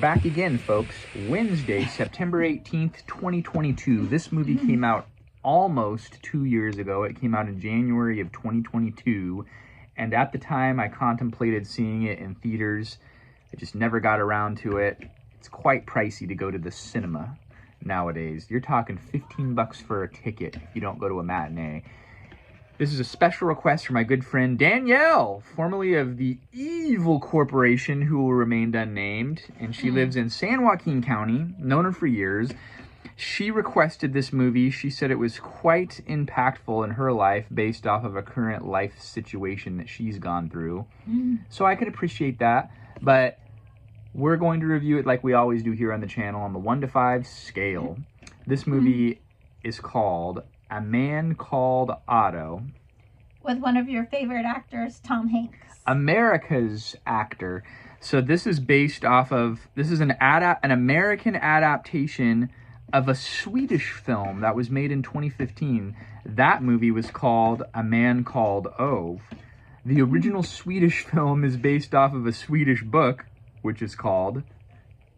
Back again, folks. Wednesday, September 18th, 2022. This movie came out almost 2 years ago. It came out in January of 2022. And at the time, I contemplated seeing it in theaters. I just never got around to it. It's quite pricey to go to the cinema nowadays. You're talking $15 for a ticket if you don't go to a matinee. This is a special request from my good friend Danielle, formerly of the Evil Corporation, who will remain unnamed, and she lives in San Joaquin County, known her for years. She requested this movie. She said it was quite impactful in her life based off of a current life situation that she's gone through. So I could appreciate that, but we're going to review it like we always do here on the channel on the 1 to 5 scale. This movie is called A Man Called Otto. With one of your favorite actors, Tom Hanks. America's actor. So this is based off of, this is an American adaptation of a Swedish film that was made in 2015. That movie was called A Man Called Otto. The original Swedish film is based off of a Swedish book, which is called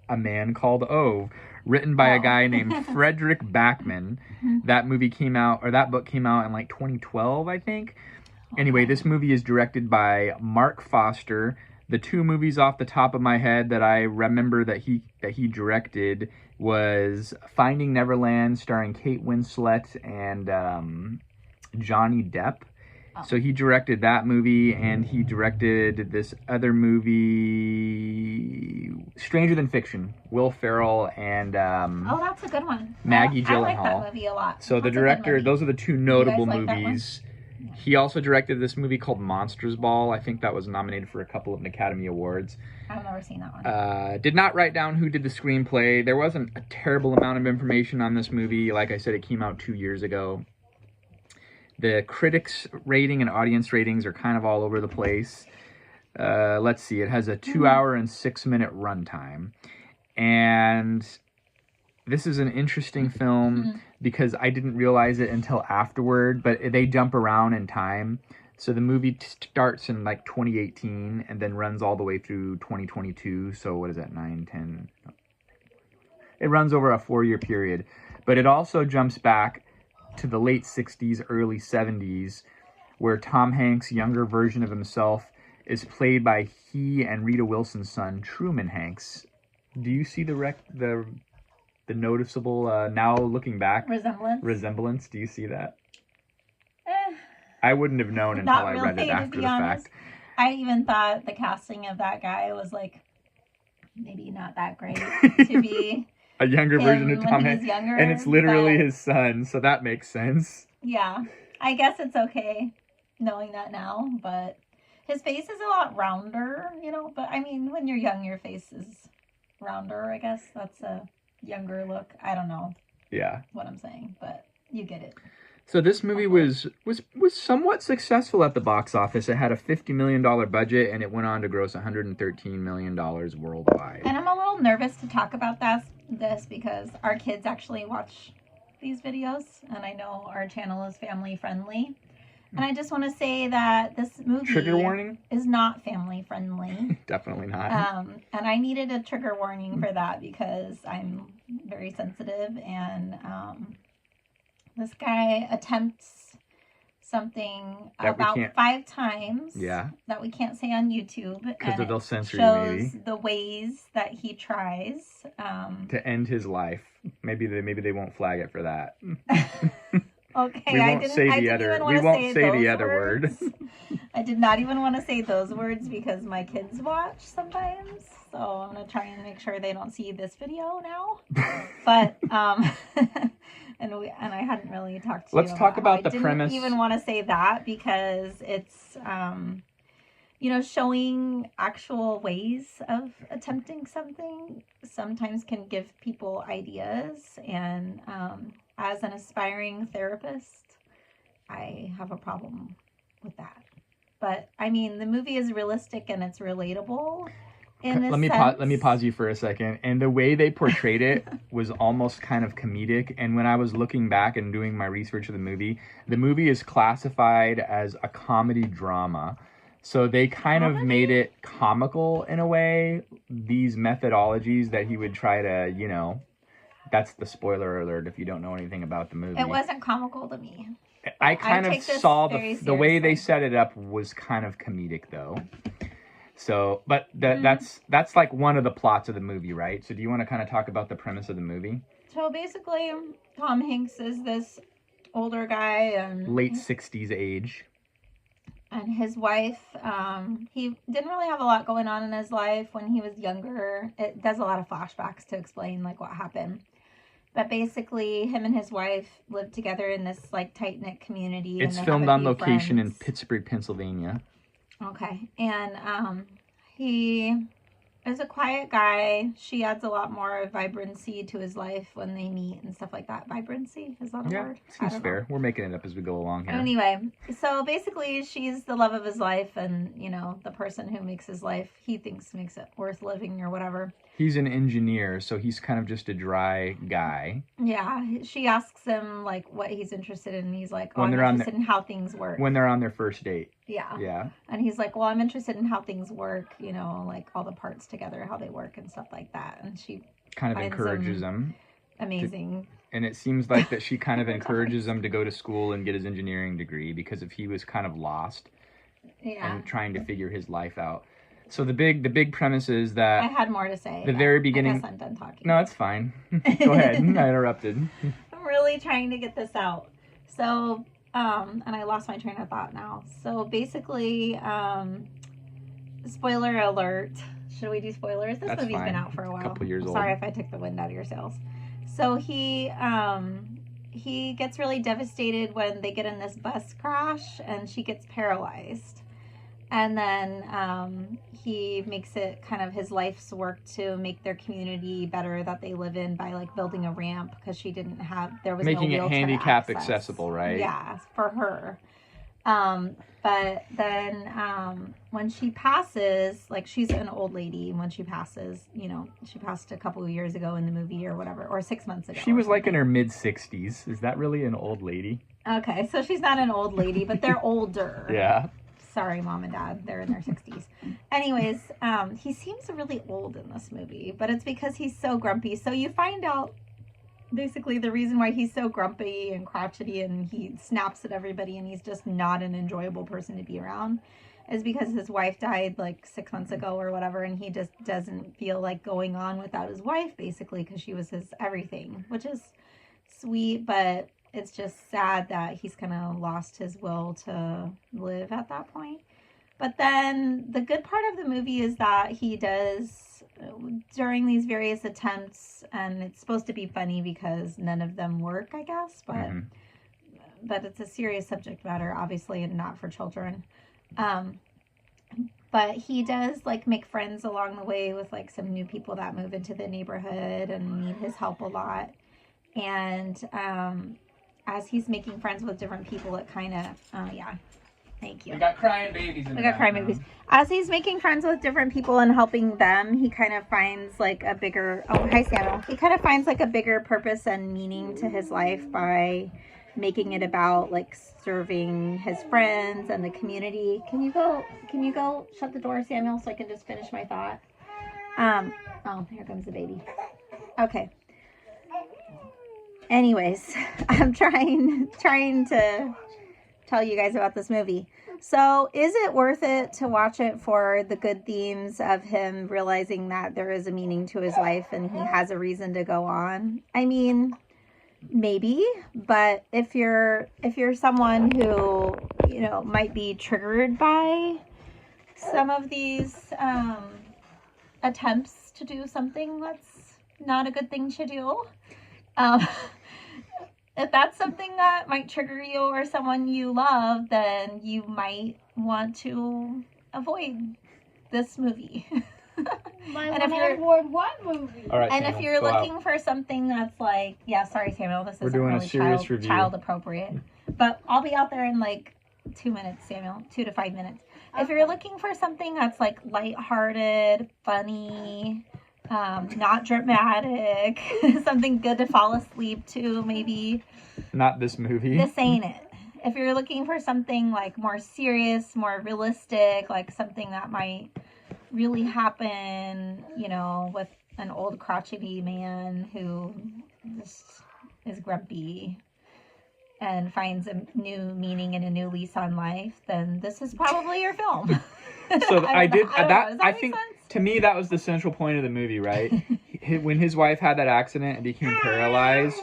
A Man Called Otto, written by a guy named Fredrik Backman. That movie came out, or that book came out in like 2012, I think. Anyway, this movie is directed by Marc Foster. The two movies off the top of my head that I remember that he directed was Finding Neverland, starring Kate Winslet and Johnny Depp. So he directed that movie, and he directed this other movie, Stranger Than Fiction, Will Ferrell and oh, that's a good one. Maggie Gyllenhaal. I like that movie a lot. So the director, those are the two notable movies. He also directed this movie called Monsters Ball. I think that was nominated for a couple of Academy Awards. I've never seen that one. Did not write down who did the screenplay. There wasn't a terrible amount of information on this movie. Like I said, it came out 2 years ago. The critics' rating and audience ratings are kind of all over the place. Let's see. It has a 2 hour and 6 minute runtime. And this is an interesting film because I didn't realize it until afterward, but they jump around in time. So the movie starts in like 2018 and then runs all the way through 2022. So what is that, 9, 10? It runs over a 4-year period. But it also jumps back to the late 60s, early 70s, where Tom Hanks' younger version of himself is played by he and Rita Wilson's son, Truman Hanks. Do you see the noticeable, now looking back, resemblance? Do you see that? I wouldn't have known until I read it after the fact. I even thought the casting of that guy was like maybe not that great to be a younger version of Tom Hanks, and it's literally his son, so that makes sense. Yeah, I guess it's okay knowing that now, but his face is a lot rounder, you know, but I mean, when you're young, your face is rounder, I guess. That's a younger look. I don't know what I'm saying, but you get it. So this movie was somewhat successful at the box office. It had a $50 million budget, and it went on to gross $113 million worldwide. And I'm a little nervous to talk about this because our kids actually watch these videos, and I know our channel is family friendly. And I just want to say that this movie trigger warning is not family friendly. Definitely not. And I needed a trigger warning for that because I'm very sensitive, and this guy attempts something about 5 times that we can't say on YouTube because they'll censor you, shows the ways that he tries to end his life. Maybe they won't flag it for that. Okay, we won't say the other word. I did not even want to say those words because my kids watch sometimes, so I'm gonna try and make sure they don't see this video now. But and I hadn't really talked to you. Let's talk about the premise. I didn't even want to say that because it's you know, showing actual ways of attempting something sometimes can give people ideas, and as an aspiring therapist, I have a problem with that. But I mean, the movie is realistic and it's relatable. Let me pause you for a second. And the way they portrayed it was almost kind of comedic. And when I was looking back and doing my research of the movie is classified as a comedy drama. So they kind of made it comical in a way. These methodologies that he would try to, you know, that's the spoiler alert if you don't know anything about the movie. It wasn't comical to me. I kind of saw the way they set it up was kind of comedic though. So, but that's like one of the plots of the movie, right? So do you want to kind of talk about the premise of the movie? So basically, Tom Hanks is this older guy and late 60s age. And his wife, he didn't really have a lot going on in his life when he was younger. It does a lot of flashbacks to explain like what happened. But basically, him and his wife lived together in this like tight-knit community. It's filmed on location in Pittsburgh, Pennsylvania. Okay. And he is a quiet guy. She adds a lot more vibrancy to his life when they meet and stuff like that. Vibrancy? Is that a word? Seems fair. We're making it up as we go along here. Anyway, so basically she's the love of his life and, you know, the person who makes his life, he thinks makes it worth living or whatever. He's an engineer, so he's kind of just a dry guy. Yeah, she asks him, like, what he's interested in, and he's like, oh, I'm interested in how things work. When they're on their first date. Yeah. Yeah. And he's like, well, I'm interested in how things work, you know, like all the parts together, how they work and stuff like that. And she kind of encourages him. Amazing. And it seems like that she kind of encourages him to go to school and get his engineering degree because if he was kind of lost and trying to figure his life out. So the big premise is that I had more to say. The very beginning. I guess I'm done talking. No, it's fine. Go ahead. I interrupted. I'm really trying to get this out. So, and I lost my train of thought now. So basically, spoiler alert. Should we do spoilers? This movie's been out for a while. A couple years old. Sorry if I took the wind out of your sails. So he gets really devastated when they get in this bus crash and she gets paralyzed. And then he makes it kind of his life's work to make their community better that they live in by like building a ramp because she didn't have, there was making no it handicap accessible, right? Yeah, for her. But then when she passes, like she's an old lady, and when she passes, you know, she passed a couple of years ago in the movie or whatever, or 6 months ago. She was like in her mid-60s. Is that really an old lady? Okay, so she's not an old lady, but they're older. Yeah. Sorry, Mom and Dad. They're in their 60s. Anyways, he seems really old in this movie, but it's because he's so grumpy. So you find out basically the reason why he's so grumpy and crotchety and he snaps at everybody and he's just not an enjoyable person to be around is because his wife died like 6 months ago or whatever, and he just doesn't feel like going on without his wife basically because she was his everything, which is sweet, but it's just sad that he's kind of lost his will to live at that point. But then the good part of the movie is that he does, during these various attempts, and it's supposed to be funny because none of them work, I guess, but it's a serious subject matter, obviously, and not for children. But he does like make friends along the way with like some new people that move into the neighborhood and need his help a lot. And as he's making friends with different people, it kind of, thank you. We got crying babies in the background. As he's making friends with different people and helping them, he kind of finds like a bigger, hi Samuel. He kind of finds like a bigger purpose and meaning to his life by making it about like serving his friends and the community. Can you go shut the door, Samuel, so I can just finish my thought? Here comes the baby. Okay. Anyways, I'm trying to tell you guys about this movie. So, is it worth it to watch it for the good themes of him realizing that there is a meaning to his life and he has a reason to go on? I mean, maybe, but if you're someone who, you know, might be triggered by some of these attempts to do something that's not a good thing to do, if that's something that might trigger you or someone you love, then you might want to avoid this movie. And if you're what movie? All right, and Samuel, if you're looking for something that's like, sorry, Samuel, this isn't really child appropriate, but I'll be out there in like 2 minutes, Samuel, 2 to 5 minutes. Okay. If you're looking for something that's like lighthearted, funny, not dramatic, something good to fall asleep to, maybe. Not this movie. This ain't it. if you're looking for something like more serious, more realistic, like something that might really happen, you know, with an old crotchety man who just is grumpy and finds a new meaning and a new lease on life, then this is probably your film. So I think sense? To me that was the central point of the movie, right? When his wife had that accident and became paralyzed,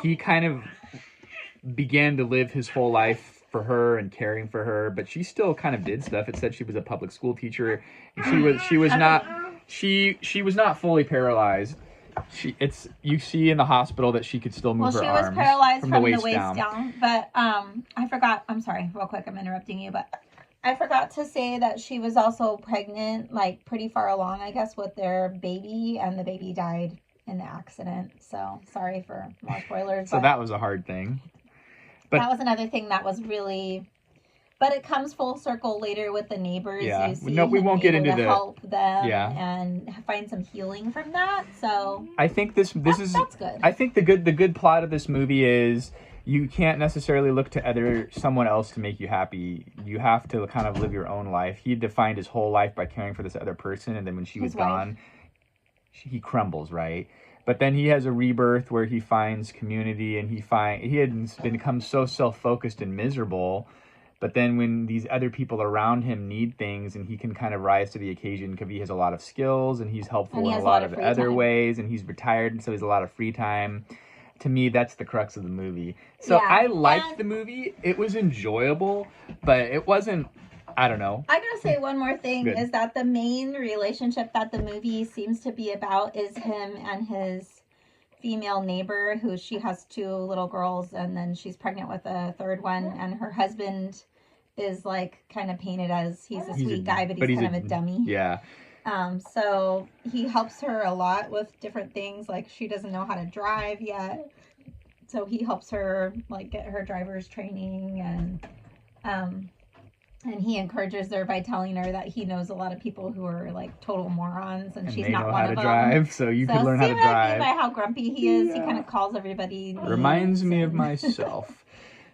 he kind of began to live his whole life for her and caring for her, but she still kind of did stuff. It said she was a public school teacher, and she was not fully paralyzed. You see in the hospital that she could still move her arms. Well, she was paralyzed from the waist down. But I forgot. I'm sorry, real quick. I'm interrupting you, but I forgot to say that she was also pregnant, like pretty far along, I guess, with their baby, and the baby died in the accident. So sorry for more spoilers. So that was a hard thing. But that was another thing that was really. But it comes full circle later with the neighbors. Yeah. You see No, we won't get into help them. Yeah. And find some healing from that. So I think that's good. I think the good plot of this movie is you can't necessarily look to someone else to make you happy. You have to kind of live your own life. He defined his whole life by caring for this other person, and then when she was gone, he crumbles, right? But then he has a rebirth where he finds community, and he had become so self-focused and miserable. But then when these other people around him need things, and he can kind of rise to the occasion because he has a lot of skills and he's helpful in a lot of other ways, and he's retired, and so he has a lot of free time. To me, that's the crux of the movie. So I liked the movie. It was enjoyable, but it wasn't, I don't know. I'm going to say one more thing is that the main relationship that the movie seems to be about is him and his female neighbor, who she has 2 little girls, and then she's pregnant with a 3rd one, and her husband is like kind of painted as he's a sweet guy, but he's kind of a dummy. Yeah. So he helps her a lot with different things, like she doesn't know how to drive yet, so he helps her like get her driver's training, and he encourages her by telling her that he knows a lot of people who are like total morons, and she's not one of them. They know how to drive, so you can learn how to drive. I mean by how grumpy he is, he kind of calls everybody names. Reminds me of myself.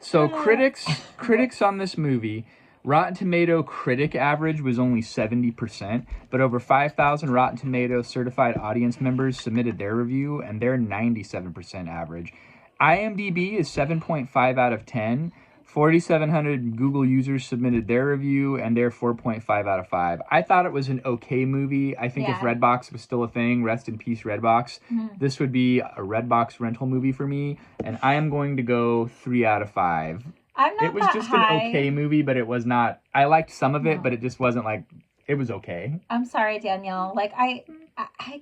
So critics on this movie, Rotten Tomato critic average was only 70%, but over 5,000 Rotten Tomato certified audience members submitted their review, and they're 97% average. IMDb is 7.5 out of 10. 4,700 Google users submitted their review, and they're 4.5 out of 5. I thought it was an okay movie. I think if Redbox was still a thing, rest in peace Redbox, this would be a Redbox rental movie for me, and I am going to go 3 out of 5. It was just an okay movie, but it was not. I liked some of it, but it just wasn't like. It was okay. I'm sorry, Danielle. Like I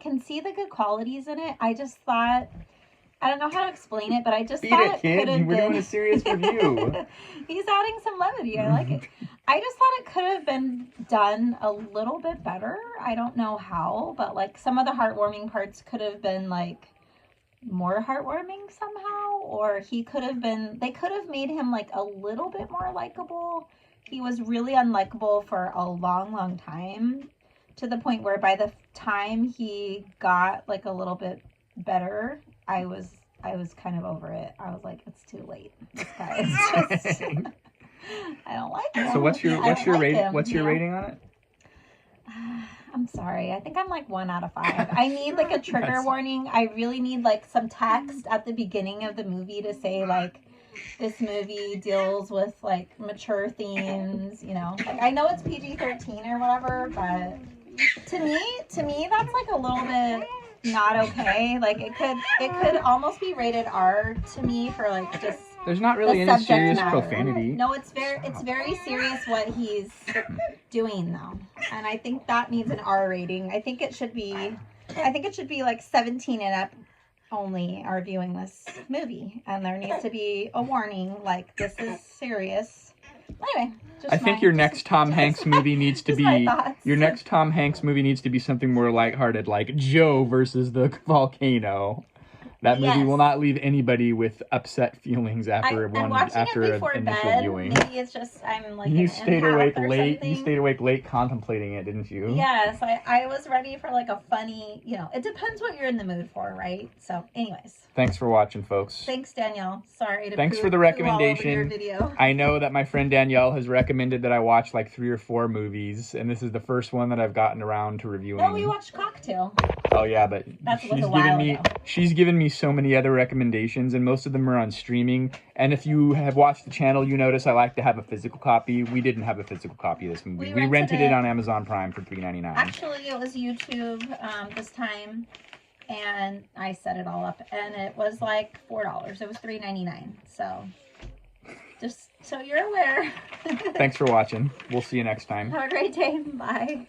can see the good qualities in it. I just thought. I don't know how to explain it, but I just thought it could have been. We're doing a serious review. He's adding some levity. I like it. I just thought it could have been done a little bit better. I don't know how, but like some of the heartwarming parts could have been like more heartwarming somehow, or they could have made him like a little bit more likable. He was really unlikable for a long, long time, to the point where by the time he got like a little bit better, I was kind of over it. I was like, it's too late. This guy is just I don't like him. So what's your rating? What's your rating on it? I'm sorry. I think I'm like 1 out of 5. I need like a trigger warning. I really need like some text at the beginning of the movie to say like this movie deals with like mature themes, you know. Like I know it's PG-13 or whatever, but to me that's like a little bit not okay. Like it could almost be rated R to me for like just. There's not really any serious profanity. No, it's very serious what he's doing though, and I think that needs an R rating. I think it should be like 17 and up only are viewing this movie, and there needs to be a warning like this is serious. Anyway, I think your next Tom Hanks movie needs to be something more lighthearted, like Joe versus the volcano. That movie Yes. will not leave anybody with upset feelings after I'm watching after it before an initial bed. viewing. Maybe it's just I'm like You an stayed empath awake or late. something. You stayed awake late contemplating it, didn't you? Yes, I was ready for like a funny, it depends what you're in the mood for, right? So, anyways. Thanks for watching, folks. Thanks, Danielle. Sorry to Thanks for the poo all over recommendation. your video. I know that my friend Danielle has recommended that I watch like 3 or 4 movies, and this is the first one that I've gotten around to reviewing. No, we watched Cocktail. Oh yeah, but she's given me so many other recommendations, and most of them are on streaming. And if you have watched the channel, you notice I like to have a physical copy. We didn't have a physical copy of this movie. We rented it on Amazon Prime for $3.99. Actually, it was YouTube this time, and I set it all up, and it was like $4. It was $3.99. So, just so you're aware. Thanks for watching. We'll see you next time. Have a great day. Bye.